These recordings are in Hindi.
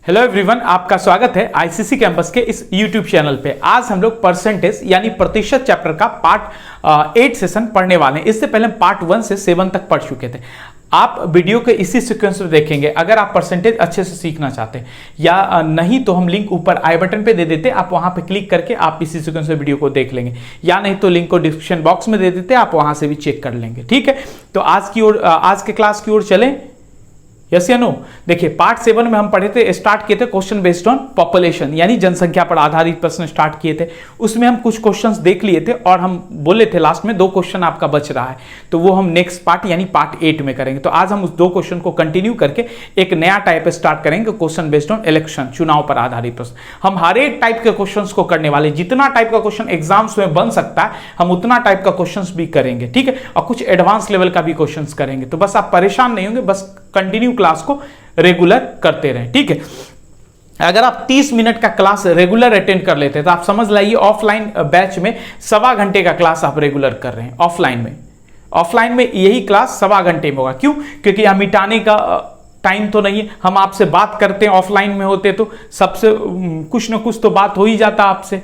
हेलो एवरीवन, आपका स्वागत है आईसीसी कैंपस के इस यूट्यूब चैनल पे। आज हम लोग परसेंटेज यानी प्रतिशत चैप्टर का पार्ट 8 सेशन पढ़ने वाले हैं। इससे पहले हम पार्ट 1 से 7 तक पढ़ चुके थे। आप वीडियो के इसी सीक्वेंस में देखेंगे। अगर आप परसेंटेज अच्छे से सीखना चाहते हैं या नहीं तो हम लिंक ऊपर आई बटन पे दे देते, आप वहां पे क्लिक करके आप इसी सीक्वेंस में वीडियो को देख लेंगे, या नहीं तो लिंक को डिस्क्रिप्शन बॉक्स में दे देते, आप वहां से भी चेक कर लेंगे। ठीक है, तो आज के क्लास की ओर चलें। यस या नो? देखिए, पार्ट 7 में हम पढ़े थे, स्टार्ट किए थे क्वेश्चन बेस्ड ऑन पॉपुलेशन यानी जनसंख्या पर आधारित प्रश्न स्टार्ट किए थे। उसमें हम कुछ क्वेश्चंस देख लिए थे और हम बोले थे लास्ट में 2 क्वेश्चन आपका बच रहा है, तो वो हम नेक्स्ट पार्ट यानी पार्ट 8 में करेंगे। तो आज हम उस 2 क्वेश्चन को कंटिन्यू करके एक नया टाइप स्टार्ट करेंगे, क्वेश्चन बेस्ड ऑन इलेक्शन, चुनाव पर आधारित प्रश्न। हम हर एक टाइप के क्वेश्चन को करने वाले, जितना टाइप का क्वेश्चन एग्जाम्स में बन सकता है हम उतना टाइप का क्वेश्चन भी करेंगे। ठीक है, और कुछ एडवांस लेवल का भी क्वेश्चन करेंगे। तो बस आप परेशान नहीं होंगे, बस कंटिन्यू क्लास को रेगुलर करते रहें। ठीक है, अगर आप 30 मिनट का क्लास रेगुलर अटेंड कर लेते हैं तो आप समझ लाइए ऑफलाइन बैच में 1.25 घंटे का क्लास आप रेगुलर कर रहे हैं। ऑफलाइन में यही क्लास 1.25 घंटे में होगा। क्यों? क्योंकि हम मिटाने का टाइम तो नहीं है, हम आपसे बात करते हैं। ऑफलाइन में होते तो सबसे कुछ ना कुछ तो बात हो ही जाता आपसे,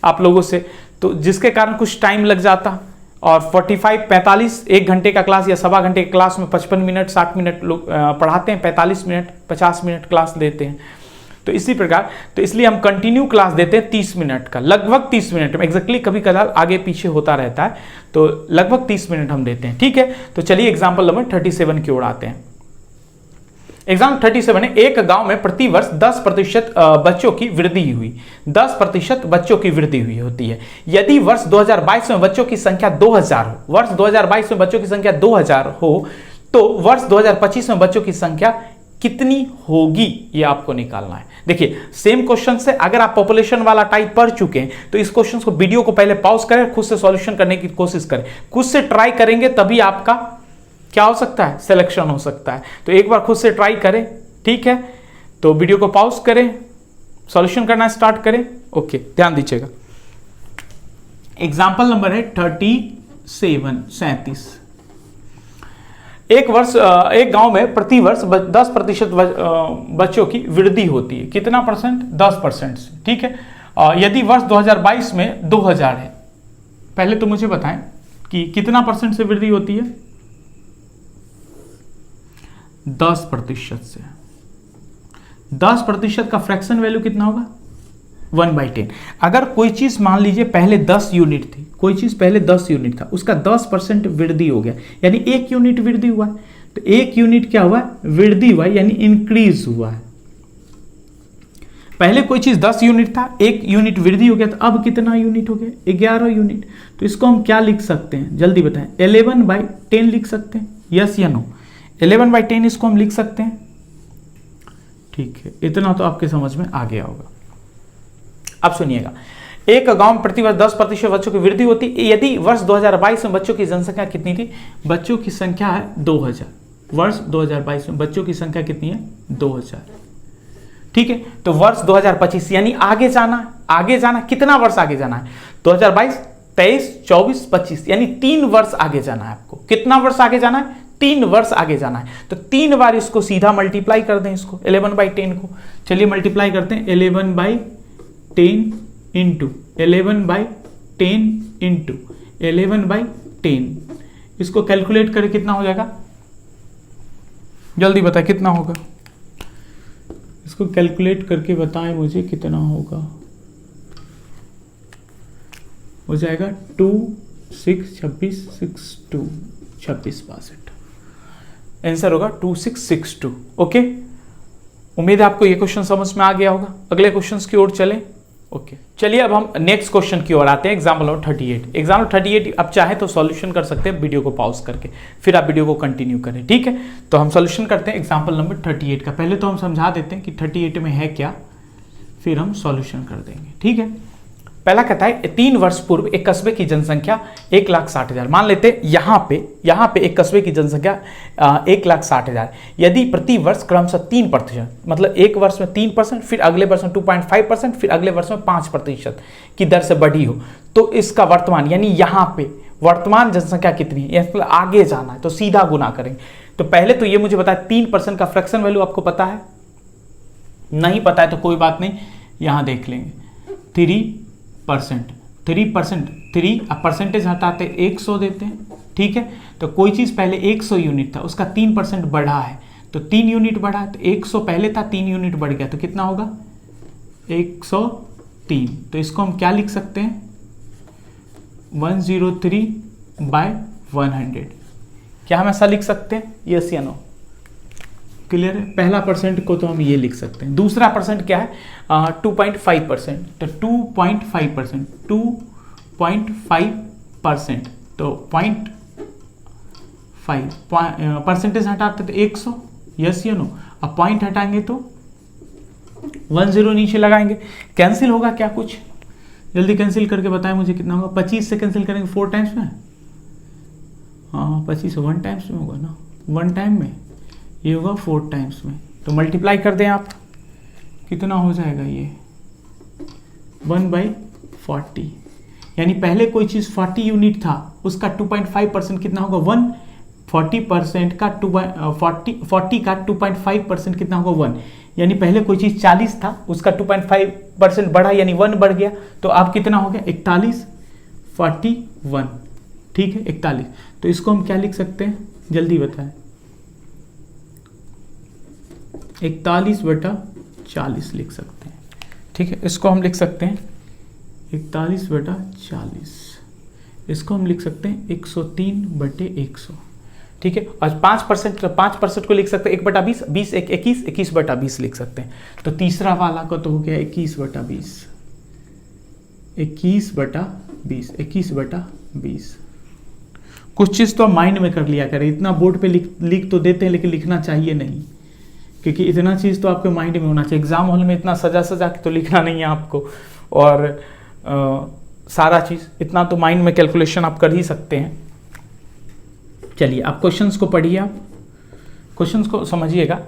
आप लोगों से, तो जिसके कारण कुछ टाइम लग जाता। और 45 1 घंटे का क्लास या 1.25 घंटे की क्लास में 55 मिनट 60 मिनट लोग पढ़ाते हैं, 45 मिनट 50 मिनट क्लास देते हैं। तो इसी प्रकार, तो इसलिए हम कंटिन्यू क्लास देते हैं 30 मिनट का, लगभग 30 मिनट में, एग्जैक्टली कभी कभार आगे पीछे होता रहता है, तो लगभग 30 मिनट हम देते हैं। ठीक है, तो चलिए एग्जाम्पल नंबर 37 की ओर आते हैं। एग्जाम 37 है, एक गांव में प्रतिवर्ष 10% बच्चों की वृद्धि हुई, 10% बच्चों की वृद्धि हुई होती है। यदि वर्ष 2022 में बच्चों की संख्या 2000 हो, वर्ष 2022 में बच्चों की संख्या 2000 हो, तो वर्ष 2025 में बच्चों की संख्या कितनी होगी, ये आपको निकालना है। देखिए, सेम क्वेश्चन से अगर आप पॉपुलेशन वाला टाइप पढ़ चुके हैं तो इस क्वेश्चन को, वीडियो को पहले पॉज करें, खुद से सॉल्यूशन करने की कोशिश करें, खुद से ट्राई करेंगे तभी आपका क्या हो सकता है, सिलेक्शन हो सकता है। तो एक बार खुद से ट्राई करें। ठीक है, तो वीडियो को पॉज करें, सॉल्यूशन करना स्टार्ट करें। ओके, ध्यान दीजिएगा। एग्जाम्पल नंबर है 37। एक गांव में प्रतिवर्ष 10% बच्चों की वृद्धि होती है। कितना परसेंट? 10% से। ठीक है, यदि वर्ष 2022 में 2000 है, पहले तो मुझे बताएं कि कितना परसेंट से वृद्धि होती है? 10% से। 10% का फ्रैक्शन वैल्यू कितना होगा? 1/10। अगर कोई चीज मान लीजिए पहले 10 यूनिट थी, कोई चीज पहले 10 यूनिट था, उसका 10% वृद्धि हो गया, यानी 1 यूनिट वृद्धि हुआ है। तो 1 यूनिट क्या हुआ? वृद्धि हुआ, यानी इंक्रीज हुआ है। पहले कोई चीज 10 यूनिट था, 1 यूनिट वृद्धि हो गया, तो अब कितना यूनिट हो गया? 11 यूनिट। तो इसको हम क्या लिख सकते हैं, जल्दी बताएं। 11/10 लिख सकते हैं, यस या नो? 11/10 इसको हम लिख सकते हैं। ठीक है, इतना तो आपके समझ में आ गया होगा। अब सुनिएगा, एक गांव में प्रतिवर्ष 10% बच्चों की वृद्धि होती है। यदि वर्ष 2022 में बच्चों की जनसंख्या कितनी थी? बच्चों की संख्या है 2000। वर्ष 2022 में बच्चों की संख्या कितनी है? 2000। ठीक है, तो वर्ष 2025 यानी आगे जाना, कितना वर्ष आगे जाना है? 2022, 23, 24, 25, यानी 3 वर्ष आगे जाना है आपको। कितना वर्ष आगे जाना है? 3 वर्ष आगे जाना है। तो 3 बार इसको सीधा मल्टीप्लाई कर दें, इसको 11/10 को। चलिए मल्टीप्लाई करते हैं। 11/10 इंटू 11/10 इंटू 11/10, इसको कैलकुलेट करें, कितना हो जाएगा? जल्दी बताएं कितना होगा, इसको कैलकुलेट करके बताएं मुझे कितना होगा। हो जाएगा 2 6 26 6 2 26 62। आंसर होगा 2662। ओके, उम्मीद है आपको ये क्वेश्चन समझ में आ गया होगा। अगले क्वेश्चन की ओर चलें। ओके, चलिए अब हम नेक्स्ट क्वेश्चन की ओर आते हैं। Example number 38। एग्जाम्पल 38 अब चाहे तो सॉल्यूशन कर सकते हैं वीडियो को पॉज करके, फिर आप वीडियो को कंटिन्यू करें। ठीक है, तो हम सॉल्यूशन करते हैं एग्जाम्पल नंबर 38 का। पहले तो हम समझा देते हैं कि 38 में है क्या, फिर हम सॉल्यूशन कर देंगे। ठीक है, पहला कहता है 3 वर्ष पूर्व एक कस्बे की जनसंख्या 1,60,000। मान लेते हैं यहाँ पे एक कस्बे की जनसंख्या 1,60,000। यदि प्रति वर्ष क्रमशः 3%, मतलब एक वर्ष में 3%, फिर अगले वर्ष में 2.5%, फिर अगले वर्ष में 5% की दर से बढ़ी हो, तो इसका वर्तमान, यानी यहाँ पे वर्तमान जनसंख्या कितनी है, मतलब आगे जाना है तो सीधा गुना करेंगे। तो पहले तो ये मुझे बताया 3% का फ्रैक्शन वैल्यू आपको पता है, नहीं पता है तो कोई बात नहीं, यहाँ देख लेंगे 3%, 3%, 3 अब परसेंटेज हटाते 100 देते हैं, ठीक है। तो कोई चीज़ पहले 100 यूनिट था, उसका 3% बढ़ा है, तो 3 यूनिट बढ़ा है, तो 100 पहले था, 3 यूनिट बढ़ गया, तो कितना होगा 103। तो इसको हम क्या लिख सकते हैं 103/100। क्या हम ऐसा लिख सकते हैं, यस या नो, क्लियर है। पहला परसेंट को तो हम ये लिख सकते हैं। दूसरा परसेंट क्या है 2.5%, तो 2.5%, 2.5%, तो 0.5 परसेंटेज हटाते तो 100, यस या नो। अब पॉइंट हटाएंगे तो 10 नीचे लगाएंगे, कैंसिल होगा क्या कुछ, जल्दी कैंसिल करके बताएं मुझे कितना होगा। 25 से कैंसिल करेंगे 4 टाइम्स में, हाँ 25 से 1 टाइम्स में होगा ना, 1 टाइम में, ये होगा 4 टाइम्स में। तो मल्टीप्लाई कर दें आप, कितना हो जाएगा ये 1/40, यानी पहले कोई चीज़ 40 यूनिट था, उसका 2.5% कितना होगा 1, 40% का 40 का 2.5% कितना होगा 1, यानी पहले कोई चीज़ 40 था, उसका 2.5% बढ़ा, यानी 1 बढ़ गया, तो आप कितना हो गया 41, 41, ठीक है 41। तो इसको हम क्या लिख सकते हैं, जल्दी बताएं, 41/40 लिख सकते हैं, ठीक है। इसको हम लिख सकते हैं 41/40, इसको हम लिख सकते हैं 103/100, ठीक है। और 5% को लिख सकते हैं 1/20, 20 21, 21/20 लिख सकते हैं। तो तीसरा वाला को तो हो गया 21/20, 21/20, 21/20। कुछ चीज़ तो आप माइंड में कर लिया करें, इतना बोर्ड पे लिख तो देते हैं लेकिन लिखना चाहिए नहीं, क्योंकि इतना चीज़ तो आपके माइंड में होना चाहिए। एग्जाम हॉल में इतना सजा के तो लिखना नहीं है आपको, और सारा चीज़ इतना तो माइंड में कैलकुलेशन आप कर ही सकते हैं। चलिए आप क्वेश्चंस को पढ़िए, आप क्वेश्चंस को समझिएगा।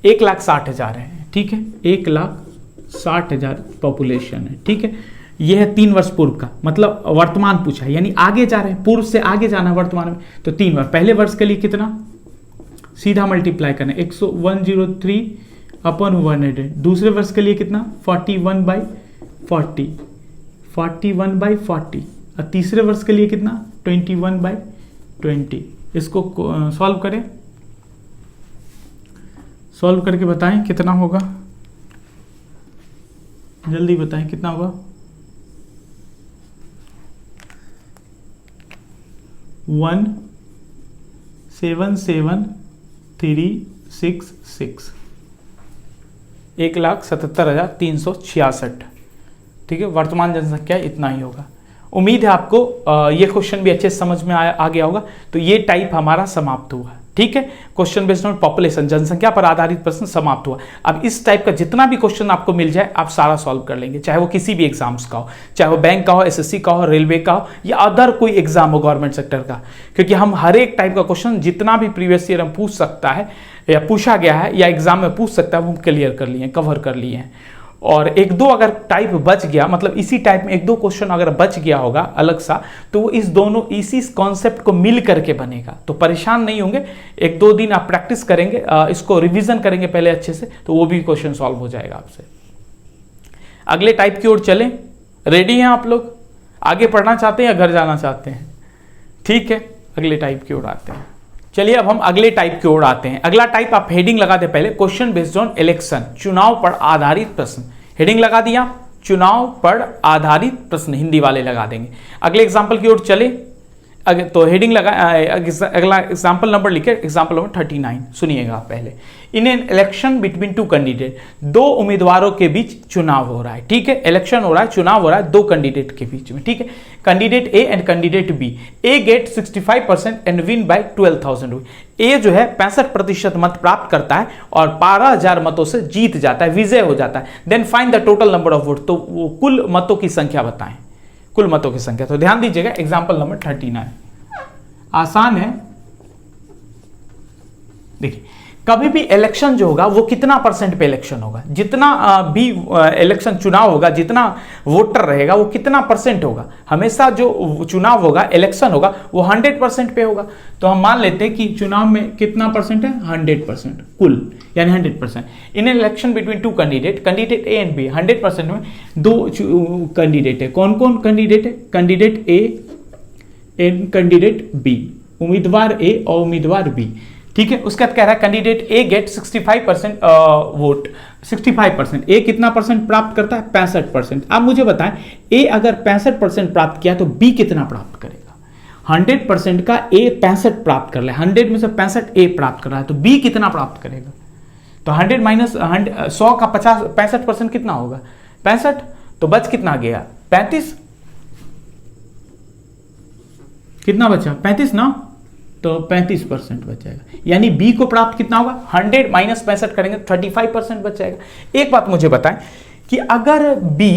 1,60,000 है, ठीक है, 1,60,000 पॉपुलेशन है, ठीक है। यह है 3 वर्ष पूर्व का, मतलब वर्तमान पूछा है, यानी आगे जा रहे हैं, पूर्व से आगे जाना है वर्तमान में, तो 3 वर्ष। पहले वर्ष के लिए कितना, सीधा मल्टीप्लाई करना है 103/100। दूसरे वर्ष के लिए कितना 41/40, 41/40। और तीसरे वर्ष के लिए कितना 21/20। इसको सॉल्व करें, सॉल्व करके बताएं कितना होगा, जल्दी बताएं कितना होगा। 1,77,366, 1,77,366, ठीक है। वर्तमान जनसंख्या इतना ही होगा। उम्मीद है आपको ये क्वेश्चन भी अच्छे समझ में आ गया होगा। तो ये टाइप हमारा समाप्त हुआ, ठीक है। क्वेश्चन बेस्ड ऑन पॉपुलेशन, जनसंख्या पर आधारित प्रश्न समाप्त हुआ। अब इस टाइप का जितना भी क्वेश्चन आपको मिल जाए आप सारा सॉल्व कर लेंगे, चाहे वो किसी भी एग्जाम्स का हो, चाहे वो बैंक का हो, एसएससी का हो, रेलवे का हो, या अदर कोई एग्जाम हो गवर्नमेंट सेक्टर का, क्योंकि हम हर एक टाइप का क्वेश्चन जितना भी प्रीवियस ईयर हम पूछ सकता है या पूछा गया है या एग्जाम में पूछ सकता है वो हम क्लियर कर लिए, कवर कर लिए हैं। और 1-2 अगर टाइप बच गया, मतलब इसी टाइप में 1-2 क्वेश्चन अगर बच गया होगा अलग सा, तो वो इस दोनों इसी कॉन्सेप्ट को मिल करके बनेगा, तो परेशान नहीं होंगे। 1-2 दिन आप प्रैक्टिस करेंगे, इसको रिवीजन करेंगे पहले अच्छे से, तो वो भी क्वेश्चन सॉल्व हो जाएगा आपसे। अगले टाइप की ओर चलें, रेडी हैं आप लोग, आगे पढ़ना चाहते हैं या घर जाना चाहते हैं, ठीक है। अगले टाइप की ओर आते हैं, चलिए अब हम अगले टाइप की ओर आते हैं। अगला टाइप आप हेडिंग लगा दे पहले, क्वेश्चन बेस्ड ऑन इलेक्शन, चुनाव पर आधारित प्रश्न। हेडिंग लगा दिया, चुनाव पर आधारित प्रश्न, हिंदी वाले लगा देंगे। अगले एग्जांपल की ओर चले, तो हेडिंग लगा, अगला एग्जांपल नंबर लिखे, एग्जांपल नंबर 39 सुनिएगा पहले। इन एन इलेक्शन बिटवीन 2 कैंडिडेट, 2 उम्मीदवारों के बीच चुनाव हो रहा है, ठीक है। इलेक्शन हो रहा है, चुनाव हो रहा है 2 कैंडिडेट के बीच में, ठीक है। Candidate A and candidate B, A get 65% and win by 12,000। A जो है 65% मत प्राप्त करता है और 12,000 मतों से जीत जाता है, विजय हो जाता है। Then find the total number of vote, तो वो कुल मतों की संख्या बताएं, कुल मतों की संख्या। तो ध्यान दीजिएगा, एग्जाम्पल नंबर 39 आसान है, देखिए कभी भी इलेक्शन जो होगा वो कितना परसेंट पे इलेक्शन होगा, जितना भी इलेक्शन चुनाव होगा, जितना वोटर रहेगा वो कितना परसेंट होगा, हमेशा जो चुनाव होगा इलेक्शन होगा वो 100% पे होगा। तो हम मान लेते हैं कि चुनाव में कितना परसेंट है, 100% कुल, यानी 100%। In election between two candidate A and B, 100% में दो कैंडिडेट है। कौन कौन कैंडिडेट है, candidate A and candidate B, उम्मीदवार ए और उम्मीदवार बी, ठीक है। उसके बाद कह रहा है कैंडिडेट ए गेट 65% वोट, 65%। ए कितना परसेंट प्राप्त करता है, 65%। आप मुझे बताएं ए अगर 65% प्राप्त किया तो बी कितना प्राप्त करेगा। 100% का ए 65 प्राप्त कर ले, 100 में से 65 ए प्राप्त कर रहा है, तो बी कितना प्राप्त करेगा। तो 100 माइनस 100 का 65% कितना होगा, 65। तो बच कितना गया, 35। कितना बचा, 35 ना, तो 35% बच जाएगा। यानी बी को प्राप्त कितना होगा, 100 माइनस 65 करेंगे 35% बच जाएगा। एक बात मुझे बताएं कि अगर बी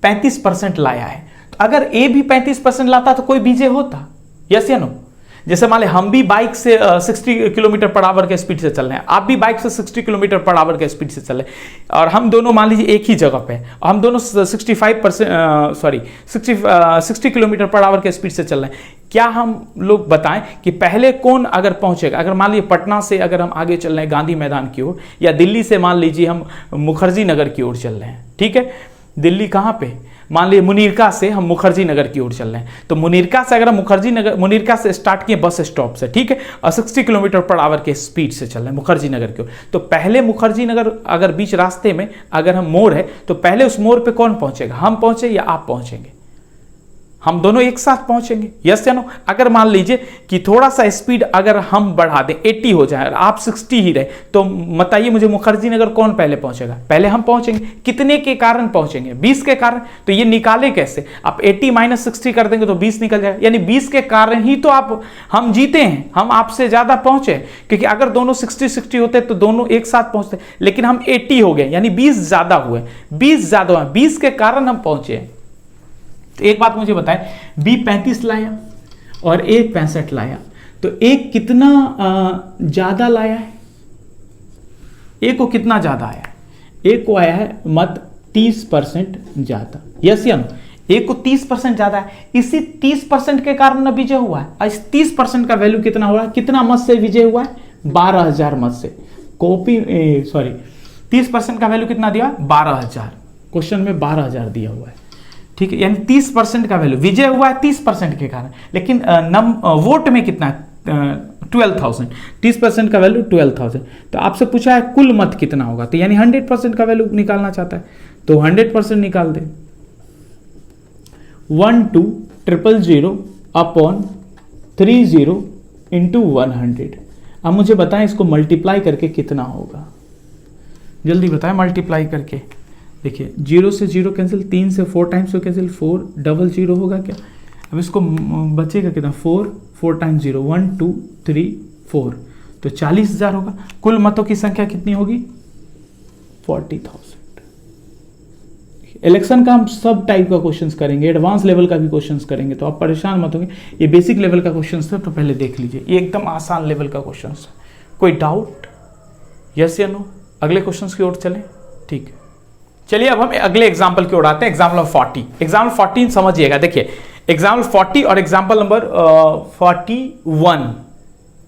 35% लाया है, तो अगर ए भी 35% लाता तो कोई बीजे होता, यस या नो। जैसे मान लें हम भी बाइक से 60 किलोमीटर पर आवर के स्पीड से चल रहे हैं, आप भी बाइक से 60 किलोमीटर पर आवर के स्पीड से चल रहे हैं, और हम दोनों मान लीजिए एक ही जगह पे हैं, हम दोनों 60 किलोमीटर पर आवर के स्पीड से चल रहे हैं। क्या हम लोग बताएं कि पहले कौन अगर पहुंचेगा, अगर मान लीजिए पटना से अगर हम आगे चल रहे हैं गांधी मैदान की ओर, या दिल्ली से मान लीजिए हम मुखर्जी नगर की ओर चल रहे हैं, ठीक है। दिल्ली कहाँ पे, मान लीजिए मुनीरका से हम मुखर्जी नगर की ओर चल रहे हैं, तो मुनीरका से अगर हम मुनीरका से स्टार्ट किए बस स्टॉप से, ठीक है, और 60 किलोमीटर पर आवर के स्पीड से चल रहे हैं मुखर्जी नगर की ओर, तो पहले मुखर्जी नगर अगर बीच रास्ते में अगर हम मोड़ है, तो पहले उस मोड़ पे कौन पहुंचेगा, हम पहुंचे या आप पहुंचेंगे, हम दोनों एक साथ पहुंचेंगे, यस या नो। अगर मान लीजिए कि थोड़ा सा स्पीड अगर हम बढ़ा दें, 80 हो जाए और आप 60 ही रहे, तो बताइए मुझे मुखर्जी नगर कौन पहले पहुंचेगा, पहले हम पहुंचेंगे। कितने के कारण पहुंचेंगे, 20 के कारण। तो ये निकाले कैसे, आप 80 माइनस 60 कर देंगे तो 20 निकल जाएगा, यानी 20 के कारण ही तो हम जीते हैं, हम आपसे ज्यादा पहुंचे, क्योंकि अगर दोनों 60-60 होते तो दोनों एक साथ पहुंचते, लेकिन हम 80 हो गए, यानी 20 ज्यादा हुए, 20 ज्यादा हुए, 20 के कारण हम पहुंचे। तो एक बात मुझे बताएं, बी 35 लाया और ए 65 लाया, तो ए कितना ज्यादा लाया है, ए को कितना ज्यादा आया है, ए को आया है मत 30% ज्यादा, यस या नो। ए को 30% ज्यादा है, इसी 30% के कारण ना विजय हुआ है। इस 30% का वैल्यू कितना हो रहा है, कितना मत से विजय हुआ है, 12,000 मत से। 30% का वैल्यू कितना दिया, 12,000, क्वेश्चन में 12,000 दिया हुआ है, ठीक है। यानी 30% का वैल्यू विजय हुआ है 30% के कारण, लेकिन वोट में कितना, 12,000, 30% का वैल्यू 12,000। तो आपसे पूछा है कुल मत कितना होगा, तो यानी 100% का वैल्यू निकालना चाहता है, तो 100% निकाल दे, 12,000 अपॉन 30 इंटू 100। अब मुझे बताएं इसको मल्टीप्लाई करके कितना होगा, जल्दी बताएं मल्टीप्लाई करके। देखिए 0 से 0 कैंसिल, 3 से 4 टाइम्स हो कैंसिल, 4 डबल 0 होगा क्या। अब इसको बचेगा कितना, 4 टाइम्स 0, 1 2 3 4, तो 40,000 होगा। कुल मतों की संख्या कितनी होगी, 40,000। इलेक्शन का हम सब टाइप का क्वेश्चंस करेंगे, एडवांस लेवल का भी क्वेश्चंस करेंगे, तो आप परेशान मत होंगे। ये बेसिक लेवल का क्वेश्चंस था, तो पहले देख लीजिए, ये एकदम आसान लेवल का क्वेश्चंस है। कोई डाउट, यस या नो। अगले क्वेश्चंस की ओर चलें, ठीक है। चलिए अब हम अगले एग्जाम्पल की ओर आते हैं, एग्जाम्पल 40। एग्जाम्पल 14 समझिएगा, देखिए एग्जाम्पल 40 और एग्जाम्पल नंबर 41,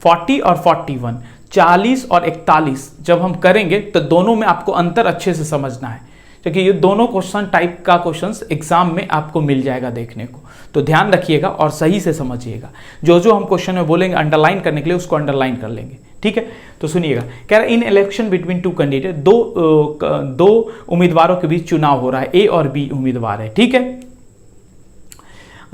40 और 41, 40 और 41 जब हम करेंगे तो दोनों में आपको अंतर अच्छे से समझना है, क्योंकि ये दोनों क्वेश्चन टाइप का क्वेश्चंस एग्जाम में आपको मिल जाएगा देखने को, तो ध्यान रखिएगा और सही से समझिएगा। जो जो हम क्वेश्चन में बोलेंगे अंडरलाइन करने के लिए, उसको अंडरलाइन कर लेंगे, ठीक है। तो सुनिएगा, कह रहा है इन इलेक्शन बिटवीन टू कैंडिडेट, दो उम्मीदवारों के बीच चुनाव हो रहा है, ए और बी उम्मीदवार है, ठीक है।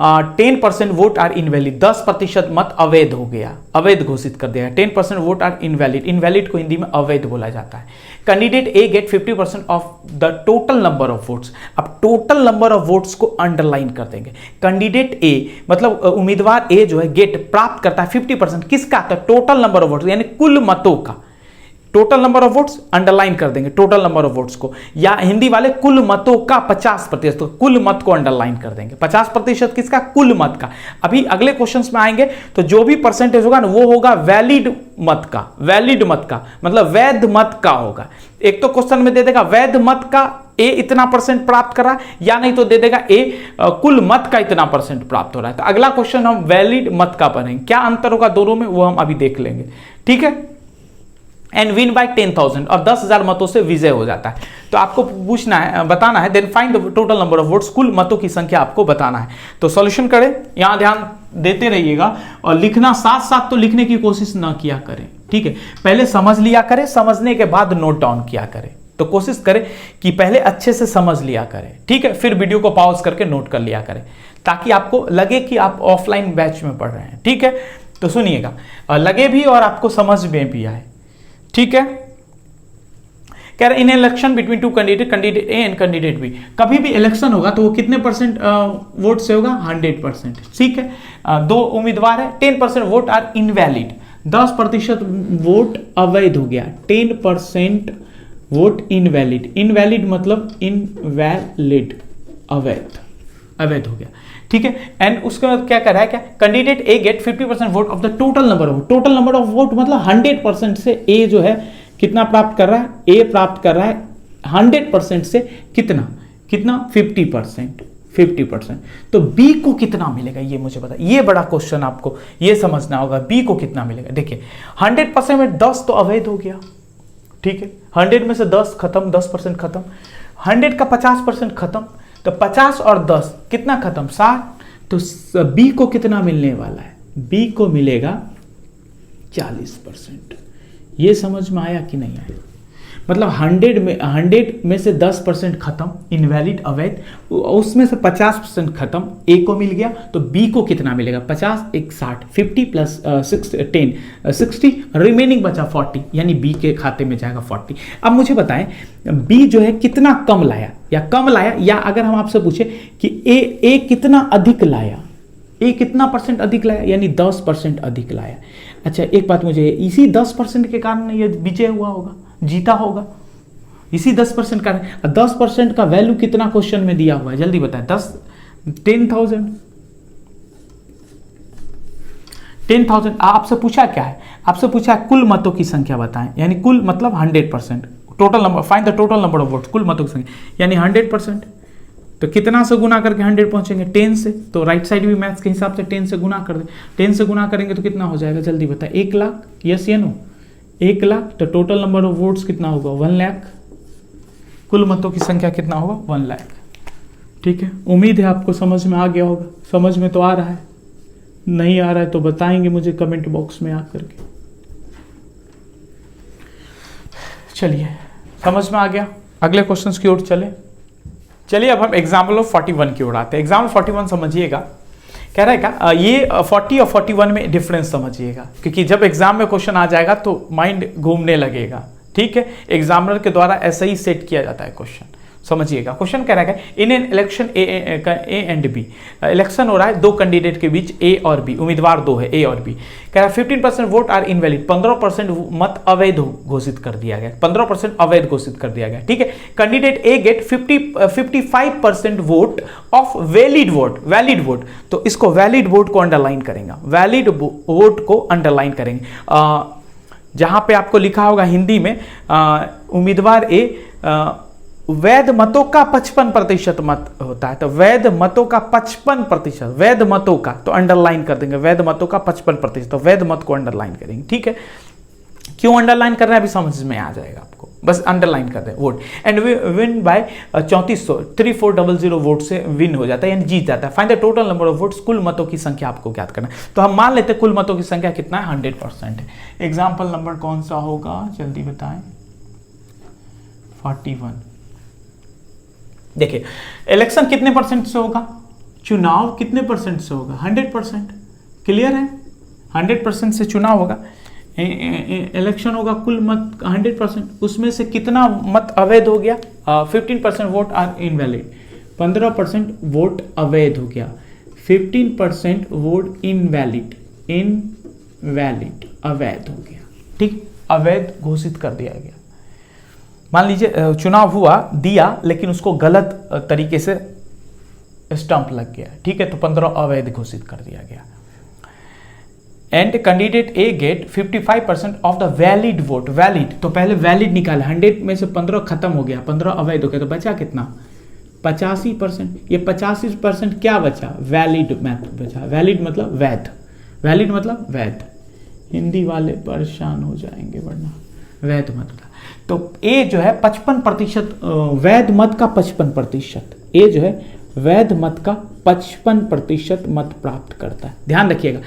10% वोट आर इनवैलिड, 10% मत अवैध हो गया, अवैध घोषित कर दिया। 10% वोट आर इनवैलिड, इनवैलिड को हिंदी में अवैध बोला जाता है। Candidate A get 50% of the total number of votes. अब टोटल नंबर ऑफ वोट्स को अंडरलाइन कर देंगे। कैंडिडेट ए मतलब उम्मीदवार ए जो है गेट प्राप्त करता है 50%, किसका, तो टोटल नंबर ऑफ वोट्स, यानी कुल मतों का। Total number of votes underline कर देंगे, टोटल नंबर ऑफ वोट्स को, या हिंदी वाले कुल मतों का 50%, तो कुल मत को अंडरलाइन कर देंगे। 50% किसका? कुल मत का। अभी अगले क्वेश्चंस में आएंगे तो जो भी परसेंटेज होगा ना वो होगा वैलिड मत का, वैलिड मत का मतलब वैध मत का होगा। एक तो क्वेश्चन में दे देगा वैध मत का ए इतना परसेंट प्राप्त कर रहा है, या नहीं तो दे देगा ए कुल मत का इतना परसेंट प्राप्त हो रहा है। तो अगला क्वेश्चन हम वैलिड मत का पढ़ेंगे, क्या अंतर होगा दोनों में वो हम अभी देख लेंगे, ठीक है। एंड विन बाय 10,000, और 10,000 मतों से विजय हो जाता है। तो आपको पूछना है, बताना है, then find the total number of votes, कुल मतों की संख्या आपको बताना है। तो सॉल्यूशन करें, यहां ध्यान देते रहिएगा और लिखना साथ साथ तो लिखने की कोशिश ना किया करें, ठीक है। पहले समझ लिया करें, समझने के बाद नोट डाउन किया करें। तो कोशिश करें कि पहले अच्छे से समझ लिया करें, ठीक है, फिर वीडियो को पॉज करके नोट कर लिया करें, ताकि आपको लगे कि आप ऑफलाइन बैच में पढ़ रहे हैं, ठीक है। तो सुनिएगा, लगे भी और आपको समझ में भी आए, ठीक है। कह रहे in election between two candidate, candidate A and candidate B, कभी भी इलेक्शन होगा तो वो कितने परसेंट वोट से होगा? 100%, ठीक है। दो उम्मीदवार है, 10% वोट आर इनवैलिड, 10% वोट अवैध हो गया, 10% वोट इनवैलिड, इनवैलिड मतलब इनवैलिड, अवैध, अवैध हो गया, ठीक है। एंड उसके बाद क्या कर रहा है, क्या candidate A get 50% vote of the total number of, total number of vote मतलब 100% से ए जो है कितना प्राप्त कर रहा है? ए प्राप्त कर रहा है 100% से कितना कितना 50%, 50%। तो बी को कितना मिलेगा ये मुझे पता, ये बड़ा क्वेश्चन आपको ये समझना होगा, बी को कितना मिलेगा। देखिए 100% में 10 तो अवैध हो गया, ठीक है, 100 में से 10 खत्म, 10% खत्म, 100 का 50% खत्म, तो 50 और 10 कितना खत्म? 60। तो बी को कितना मिलने वाला है? बी को मिलेगा 40%। ये समझ में आया कि नहीं आया? मतलब 100 में से 10% खत्म, इनवैलिड, अवैध, उसमें से 50% खत्म, ए को मिल गया, तो बी को कितना मिलेगा? 50 एक 60, 50 प्लस 10 60, रिमेनिंग बचा 40, यानी बी के खाते में जाएगा 40। अब मुझे बताएं बी जो है कितना कम लाया या कम लाया, या अगर हम आपसे पूछे कि ए कितना अधिक लाया, ए कितना परसेंट अधिक लाया, यानी 10% अधिक लाया। अच्छा एक बात मुझे, इसी 10% के कारण ये विजय हुआ होगा, जीता होगा, इसी 10% का। 10% का वैल्यू कितना क्वेश्चन में दिया हुआ है जल्दी बताएं? 10,000 आपसे पूछा क्या है? आपसे पूछा है कुल मतों की संख्या बताएं, यानी कुल मतलब 100%, total number, find the total number of votes, कुल मतों की संख्या, यानी 100%। तो कितना से गुना करके 100 पहुंचेंगे? 10 से। तो राइट साइड भी मैथ्स के हिसाब से 10 से गुना कर दे, 10 से गुना करेंगे तो कितना हो जाएगा जल्दी बताएं? 1 लाख, यस या नो? 1 लाख। तो टोटल नंबर ऑफ वोट्स कितना होगा? 1 लाख। कुल मतों की संख्या कितना होगा? 1 लाख, ठीक है। उम्मीद है आपको समझ में आ गया होगा। समझ में तो आ रहा है, नहीं आ रहा है तो बताएंगे मुझे कमेंट बॉक्स में आकर के। चलिए समझ में आ गया, अगले क्वेश्चंस की ओर चलिए अब हम एग्जाम्पल ऑफ 41 की ओर आते हैं। एग्जाम्पल 41 समझिएगा, कह रहा है क्या ये 40 और 41 में डिफरेंस समझिएगा, क्योंकि जब एग्जाम में क्वेश्चन आ जाएगा तो माइंड घूमने लगेगा, ठीक है। एग्जामिनर के द्वारा ऐसा ही सेट किया जाता है क्वेश्चन, समझिएगा। क्वेश्चन कह रहा है in an election A and B, election हो रहा है दो कैंडिडेट के बीच, ए और बी, उम्मीदवार दो है, ए और बी। कह रहा है 15% वोट आर इनवैलिड, 15% मत अवैध घोषित कर दिया गया, 15% अवैध घोषित कर दिया गया, ठीक है। Candidate A get 55% vote of valid vote, तो इसको वैलिड वोट को अंडरलाइन करेंगे, वैलिड वोट को अंडरलाइन करेंगे। जहां पे आपको लिखा होगा हिंदी में उम्मीदवार ए वैध मतों का 55% मत होता है, तो वैध मतों का 55%, वैध मतों का तो अंडरलाइन कर देंगे, वैध मतों का 55%, तो वैध मत को अंडरलाइन करेंगे, ठीक है। क्यों अंडरलाइन कर रहे हैं अभी समझ में आ जाएगा आपको, बस अंडरलाइन कर दें vote. And win bye 3400 vote से विन हो जाता है, यानी जीत जाता है। Find the total number of votes, कुल मतों की संख्या आपको ज्ञात करना है। तो हम मान लेते हैं कुल मतों की संख्या कितना है? 100% है। एग्जाम्पल नंबर कौन सा होगा जल्दी बताएं? 41। देखिए इलेक्शन कितने परसेंट से होगा, चुनाव कितने परसेंट से होगा? 100%, क्लियर है? 100% से चुनाव होगा, इलेक्शन होगा, कुल मत 100%, उसमें से कितना मत अवैध हो गया? 15% वोट आर इनवैलिड, 15% वोट अवैध हो गया, 15% वोट इनवैलिड, अवैध हो गया, ठीक। अवैध घोषित कर दिया गया। मान लीजिए चुनाव हुआ, दिया, लेकिन उसको गलत तरीके से स्टंप लग गया, ठीक है, तो 15 अवैध घोषित कर दिया गया। And candidate A get 55% of the valid vote. Valid तो पहले वैलिड निकाला, 100 में से 15 खत्म हो गया, 15 अवैध हो गया, तो बचा कितना? 85%। ये 85% क्या बचा? वैलिड मैथ बचा। वैलिड मतलब वैध, वैलिड मतलब वैध। हिंदी वाले परेशान हो जाएंगे वरना वैध मत का। तो ए जो है 55% वैध मत का 55%, ए जो है वैध मत का 55% मत प्राप्त करता है। ध्यान रखिएगा,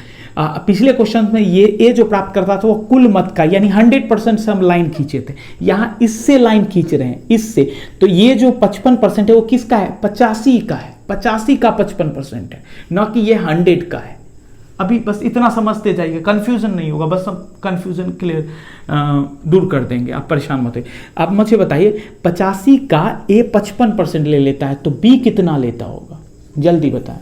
पिछले क्वेश्चन में ये ए जो प्राप्त करता था वो कुल मत का, यानी 100% से हम लाइन खींचे थे, यहां इससे लाइन खींच रहे हैं, इससे। तो ये जो 55% है वो किसका है? 85 का है, 85 का 55% है, न कि ये 100 का है। अभी बस इतना समझते जाइए, कंफ्यूजन नहीं होगा, बस हम कंफ्यूजन क्लियर दूर कर देंगे, आप परेशान मत होइए। अब मुझे बताइए 85 का ए 55% ले लेता है तो बी कितना लेता होगा? जल्दी बताएं,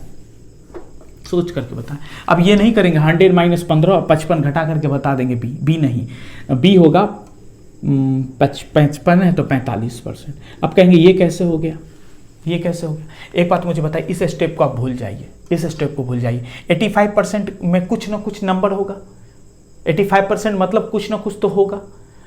सोच करके बताएं। अब ये नहीं करेंगे 100 माइनस 15 और 55 घटा करके बता देंगे बी, बी नहीं, बी होगा 55 है तो 45%। अब कहेंगे ये कैसे हो गया, ये कैसे हो गया? एक बात मुझे बताइए, इस स्टेप को आप भूल जाइए, इस स्टेप को भूल जाइए। 85% में कुछ ना कुछ नंबर होगा, 85% मतलब कुछ ना कुछ तो होगा,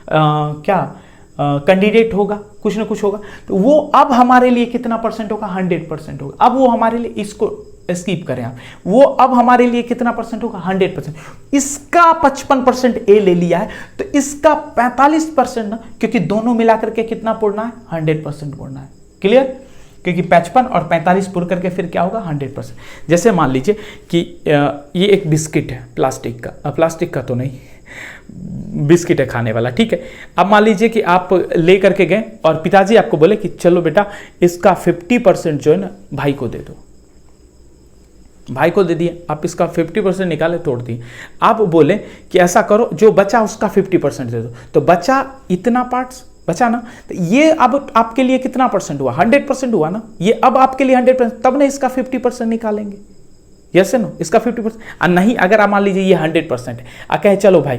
क्या कैंडिडेट होगा, कुछ ना कुछ होगा। तो वो अब हमारे लिए कितना परसेंट होगा? 100% होगा। अब वो हमारे लिए, इसको स्किप करें आप, वो अब हमारे लिए कितना परसेंट होगा? 100%। इसका 55% ए ले लिया है तो इसका 45% ना, क्योंकि दोनों मिलाकर के कितना पूर्णा है? 100% पूर्णा है। क्लियर? क्योंकि 55 और 45 पूर करके फिर क्या होगा? 100%। जैसे मान लीजिए कि ये एक बिस्किट है प्लास्टिक का, प्लास्टिक का तो नहीं, बिस्किट है खाने वाला, ठीक है। अब मान लीजिए कि आप ले करके गए और पिताजी आपको बोले कि चलो बेटा इसका 50% जो है ना भाई को दे दो, भाई को दे दिए, आप इसका 50% निकाले, तोड़ दिए। आप बोले कि ऐसा करो जो बचा उसका 50% दे दो, तो बचा इतना पार्ट्स बचा ना, तो ये अब आपके लिए कितना परसेंट हुआ? 100% हुआ ना, ये अब आपके लिए 100%, तब ना इसका 50% निकालेंगे, यस नो, इसका 50%। नहीं, अगर आप मान लीजिए ये 100% है, कहे चलो भाई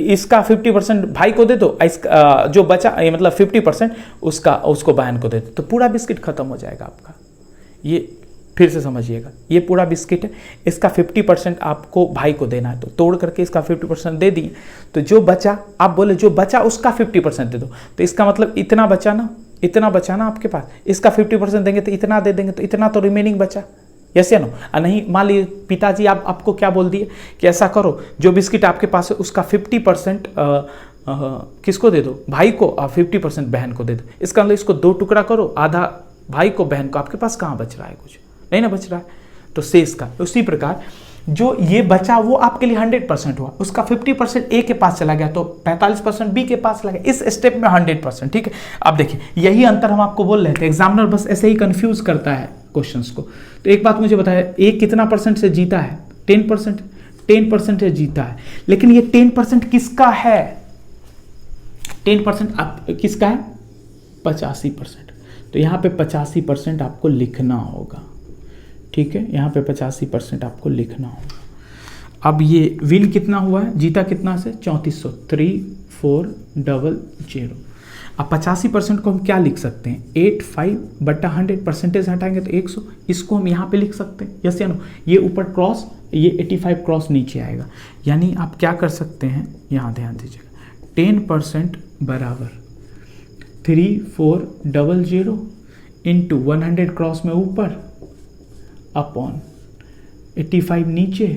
इसका 50% भाई को दे दो, इसका जो बचा मतलब 50% उसको बहन को दे दो, तो पूरा बिस्किट खत्म हो जाएगा आपका। ये फिर से समझिएगा, ये पूरा बिस्किट है, इसका 50% आपको भाई को देना है, तो तोड़ करके इसका 50% दे दिए, तो जो बचा, आप बोले जो बचा उसका 50% दे दो, तो इसका मतलब इतना बचा ना, इतना बचा ना आपके पास, इसका 50% देंगे तो इतना दे देंगे, तो इतना तो रिमेनिंग बचा, यस या नो? नहीं, मान लीजिए पिताजी आपको क्या बोल दिए कि ऐसा करो जो बिस्किट आपके पास है उसका 50% किसको दे दो? भाई को, और 50% बहन को दे दो। इसका मतलब इसको 2 टुकड़ा करो, आधा भाई को, बहन को। आपके पास कहाँ बच रहा है? कुछ नहीं ना बच रहा है, तो शेष का। उसी प्रकार जो ये बचा वो आपके लिए 100% हुआ, उसका 50% ए के पास चला गया, तो 45% बी के पास चला गया, इस स्टेप में 100%, ठीक है। अब देखिए यही अंतर हम आपको बोल रहे थे, एग्जामिनर बस ऐसे ही कंफ्यूज करता है क्वेश्चंस को। तो एक बात मुझे बताया, ए कितना परसेंट से जीता है? 10%, 10% से जीता है, लेकिन ये 10% किसका है? 10% किसका है? 85%। तो यहाँ पे 85% आपको लिखना होगा, ठीक है, यहाँ पे 85% आपको लिखना होगा। अब ये विन कितना हुआ है, जीता कितना से? 3400, 3400। अब 85% को हम क्या लिख सकते हैं? 85/100, परसेंटेज हटाएंगे तो 100, इसको हम यहाँ पे लिख सकते हैं, यस या नो? ये ऊपर क्रॉस, ये 85 क्रॉस नीचे आएगा, यानी आप क्या कर सकते हैं, यहाँ ध्यान दीजिएगा, 10% बराबर 3400 इंटू 100 क्रॉस में ऊपर अपॉन 85 नीचे,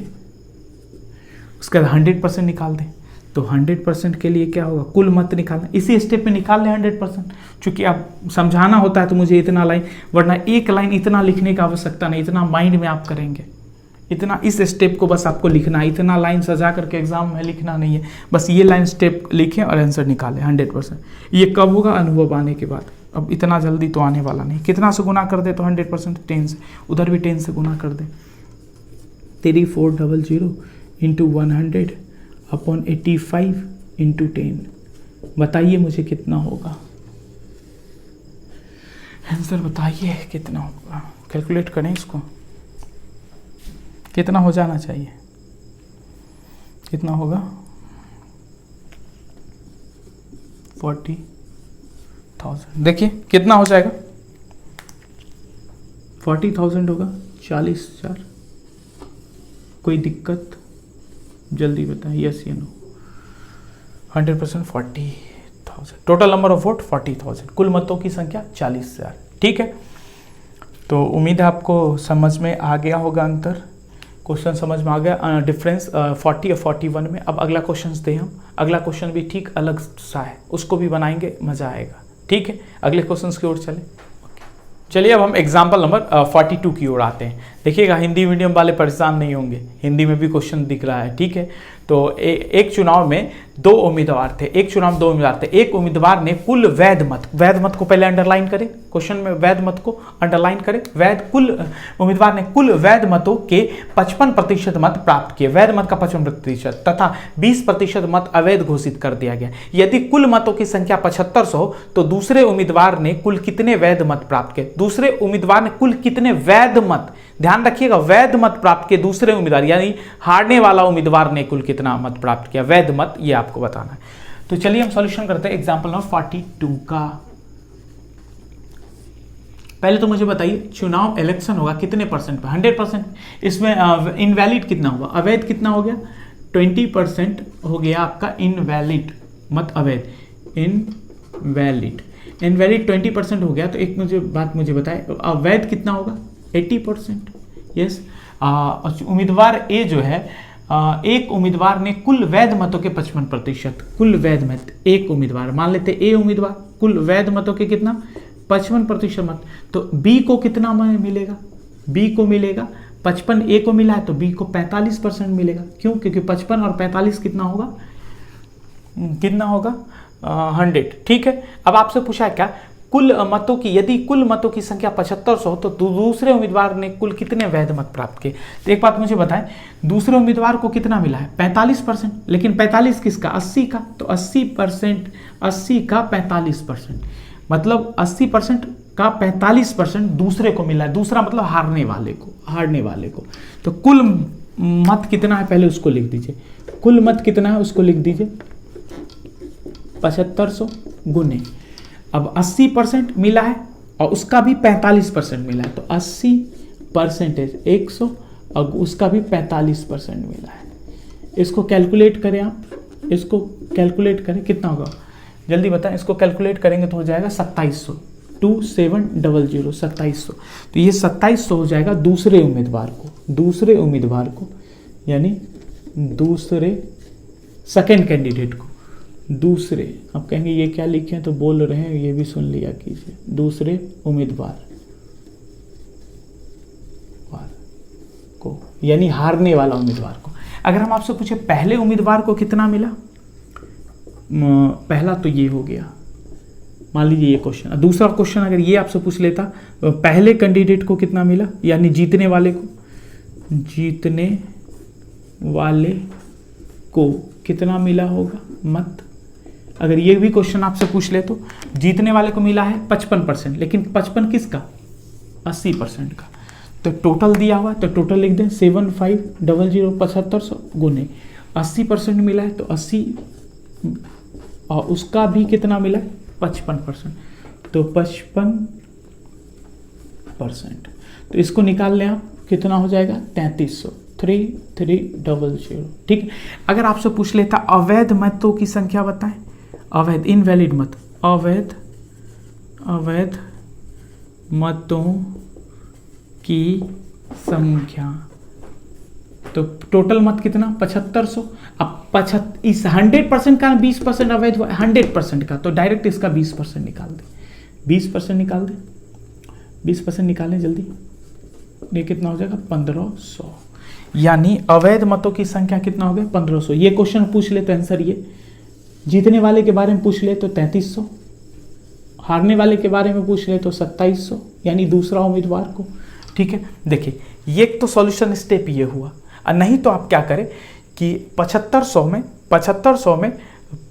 उसका 100% निकाल दें, तो 100% के लिए क्या होगा? कुल मत निकालना, इसी स्टेप में निकाल लें 100%। चूंकि आप समझाना होता है तो मुझे इतना लाइन, वरना एक लाइन इतना लिखने का आवश्यकता नहीं, इतना माइंड में आप करेंगे, इतना इस स्टेप को बस आपको लिखना है, इतना लाइन सजा करके एग्जाम में लिखना नहीं है, बस ये लाइन स्टेप लिखें और आंसर निकालें 100%। ये कब होगा? अनुभव आने के बाद। अब इतना जल्दी तो आने वाला नहीं। कितना से गुना कर दे तो 100%? 10 से, उधर भी 10 से गुना कर दें, 3400 इंटू 100 अपॉन 85 इंटू 10, बताइए मुझे कितना होगा? आंसर बताइए कितना होगा, कैलकुलेट करें इसको, कितना हो जाना चाहिए, कितना होगा? 40,000। देखिए कितना हो जाएगा, 40,000 होगा, 40,000। कोई दिक्कत, जल्दी बताएं, यस या no. 100% 40,000। Total number of vote 40,000, कुल मतों की संख्या 40,000। ठीक है, तो उम्मीद है आपको समझ में आ गया होगा अंतर, क्वेश्चन समझ में आ गया, डिफरेंस 40 और 41 में। अब अगला क्वेश्चन दें हम, अगला क्वेश्चन भी ठीक अलग सा है, उसको भी बनाएंगे, मजा आएगा। ठीक है, अगले क्वेश्चन की ओर चले। चलिए अब हम एग्जाम्पल नंबर 42 की ओर आते हैं। देखिएगा हिंदी मीडियम वाले परेशान नहीं होंगे, हिंदी में भी क्वेश्चन दिख रहा है। ठीक है, तो एक चुनाव में दो उम्मीदवार थे, एक चुनाव में दो उम्मीदवार थे। एक उम्मीदवार ने कुल वैध मत को पहले अंडरलाइन करें, क्वेश्चन में वैध मत को अंडरलाइन करें। उम्मीदवार ने कुल वैध मतों के 55% मत प्राप्त किए, वैध मत का 55%, तथा 20% मत अवैध घोषित कर दिया गया। यदि कुल मतों की संख्या 7500 हो तो दूसरे उम्मीदवार ने कुल कितने वैध मत प्राप्त किए? दूसरे उम्मीदवार ने कुल कितने वैध मत, ध्यान रखिएगा, वैध मत प्राप्त किए दूसरे उम्मीदवार, यानी हारने वाला उम्मीदवार ने कुल कितना मत प्राप्त किया, वैध मत, ये आपको बताना है। तो चलिए हम सॉल्यूशन करते हैं एग्जांपल नंबर 42 का। पहले तो मुझे बताइए, चुनाव इलेक्शन होगा कितने परसेंट पे? 100%। इसमें इनवैलिड कितना होगा, अवैध कितना हो गया? 20% हो गया आपका इनवैलिड मत, अवैध इनवैलिड 20% हो गया। तो एक मुझे बताए, अवैध कितना होगा? 80%। यस, उम्मीदवार ए जो है, एक उम्मीदवार ने कुल वैध मतों के 55%, कुल वैध मत, एक उम्मीदवार मान लेते ए उम्मीदवार, कुल वैध मतों के कितना? 55% मत। तो बी को कितना मिलेगा? बी को मिलेगा 55, ए को मिला है तो बी को 45% मिलेगा। क्यों? क्योंकि 55 और 45 कितना होगा? 100। ठीक है, अब आपसे पूछा है क्या, कुल मतों की, यदि कुल मतों की संख्या 7500 हो तो दूसरे उम्मीदवार ने कुल कितने वैध मत प्राप्त किए? तो एक बात मुझे बताएं, दूसरे उम्मीदवार को कितना मिला है? 45%, लेकिन 45 किसका? 80 का। तो 80%, 80 का 45%, मतलब 80% का 45% दूसरे को मिला है। दूसरा मतलब हारने वाले को। तो कुल मत कितना है पहले उसको लिख दीजिए, कुल मत कितना है उसको लिख दीजिए, 7500 गुने, अब 80% मिला है और उसका भी 45% मिला है, तो 80% 100 और उसका भी 45% मिला है। इसको कैलकुलेट करें आप, इसको कैलकुलेट करें, कितना होगा जल्दी बताएं। इसको कैलकुलेट करेंगे तो हो जाएगा 2700, 2700, 2700। तो ये 2700 हो जाएगा दूसरे उम्मीदवार को, यानी दूसरे सेकेंड कैंडिडेट को, दूसरे, आप कहेंगे ये क्या लिखे हैं तो बोल रहे हैं, ये भी सुन लिया कीजिए, दूसरे उम्मीदवार को, यानी हारने वाला उम्मीदवार को। अगर हम आपसे पूछे पहले उम्मीदवार को कितना मिला, पहला तो ये हो गया, मान लीजिए ये क्वेश्चन। दूसरा क्वेश्चन अगर ये आपसे पूछ लेता, पहले कैंडिडेट को कितना मिला, यानी जीतने वाले को कितना मिला होगा मत। अगर ये भी क्वेश्चन आपसे पूछ ले तो जीतने वाले को मिला है 55%, लेकिन 55 किसका? 80% का। तो टोटल दिया हुआ है, तो टोटल लिख दें 7500 7500 गुने 80% मिला है, तो 80 और उसका भी कितना मिला है? 55%, तो 55%। तो इसको निकाल लें आप, कितना हो जाएगा? 3300, 3300। ठीक है, अगर आपसे पूछ लेता अवैध मतों की संख्या बताएं, अवैध इनवैलिड मत, अवैध मतों की संख्या, तो टोटल मत कितना? 7500। अब 100% का 20% अवैध, 100% का, तो डायरेक्ट इसका 20% निकाल दें, 20% निकाल दें, 20% निकालें जल्दी। ये कितना हो जाएगा? 1500। यानी अवैध मतों की संख्या कितना हो गया? 1500। ये क्वेश्चन पूछ ले तो आंसर ये, जीतने वाले के बारे में पूछ ले तो 3300, हारने वाले के बारे में पूछ ले तो 2700, यानी दूसरा उम्मीदवार को। ठीक है, देखिए ये तो सॉल्यूशन स्टेप ये हुआ। और नहीं तो आप क्या करें कि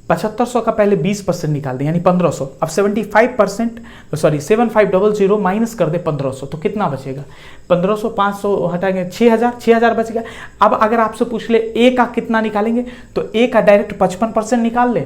7500 का पहले 20% निकाल दें, यानी 1500। अब 7500 माइनस कर दे 1500, तो कितना बचेगा? 1500, 500 हटाएंगे, 6000 बच गया। अब अगर आपसे पूछ ले ए का कितना निकालेंगे, तो ए का डायरेक्ट 55% निकाल ले,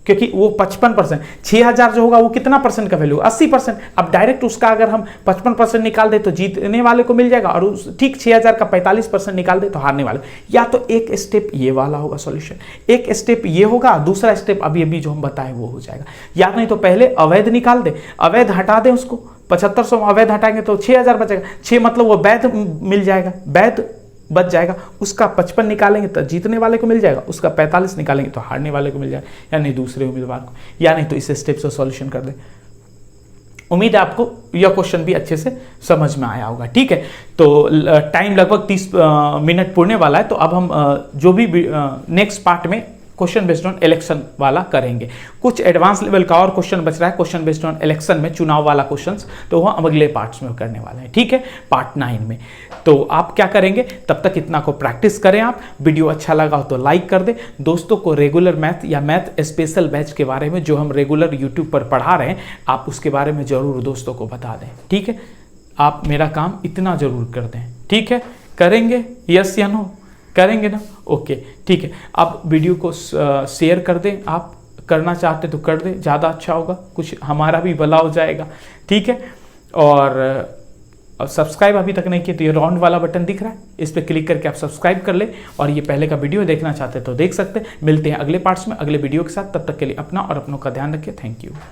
क्योंकि वो 55%, 6000 जो होगा वो कितना परसेंट का वैल्यू, 80%। अब डायरेक्ट उसका अगर हम 55% निकाल दे तो जीतने वाले को मिल जाएगा, और ठीक 6000 का 45% निकाल दे तो हारने वाले। या तो एक स्टेप ये वाला होगा सॉल्यूशन, एक स्टेप ये होगा, दूसरा स्टेप अभी अभी जो हम बताएं वो हो जाएगा। या नहीं तो पहले अवैध निकाल दे, अवैध हटा दे उसको, 7500 अवैध हटाएंगे तो 6000 बचेगा, 6 मतलब वो वैध मिल जाएगा, वैध बच जाएगा। उसका 55 निकालेंगे तो जीतने वाले को मिल जाएगा, उसका 45 निकालेंगे तो हारने वाले को मिल जाएगा, या नहीं दूसरे उम्मीदवार को। या नहीं तो इस स्टेप से सॉल्यूशन कर दे। उम्मीद है आपको यह क्वेश्चन भी अच्छे से समझ में आया होगा। ठीक है, तो टाइम लगभग 30 मिनट पूर्णे वाला है, तो अब हम जो भी नेक्स्ट पार्ट में क्वेश्चन बेस्ड ऑन इलेक्शन वाला करेंगे। कुछ एडवांस लेवल का और क्वेश्चन बच रहा है क्वेश्चन बेस्ड ऑन इलेक्शन में, चुनाव वाला क्वेश्चंस, तो वह हम अगले पार्ट्स में करने वाले हैं। ठीक है, पार्ट 9 में। तो आप क्या करेंगे, तब तक इतना को प्रैक्टिस करें। आप वीडियो अच्छा लगा हो तो लाइक कर दें, दोस्तों को रेगुलर मैथ या मैथ स्पेशल बैच के बारे में जो हम रेगुलर यूट्यूब पर पढ़ा रहे हैं, आप उसके बारे में जरूर दोस्तों को बता दें। ठीक है, आप मेरा काम इतना जरूर कर दें। ठीक है, करेंगे, यस या नो, करेंगे ना? ओके, ठीक है। अब वीडियो को शेयर कर दें, आप करना चाहते तो कर दें, ज़्यादा अच्छा होगा, कुछ हमारा भी भला हो जाएगा। ठीक है, और सब्सक्राइब अभी तक नहीं किया तो ये राउंड वाला बटन दिख रहा है, इस पर क्लिक करके आप सब्सक्राइब कर ले, और ये पहले का वीडियो देखना चाहते तो देख सकते हैं। मिलते हैं अगले पार्ट्स में अगले वीडियो के साथ, तब तक के लिए अपना और अपनों का ध्यान रखिए। Thank you.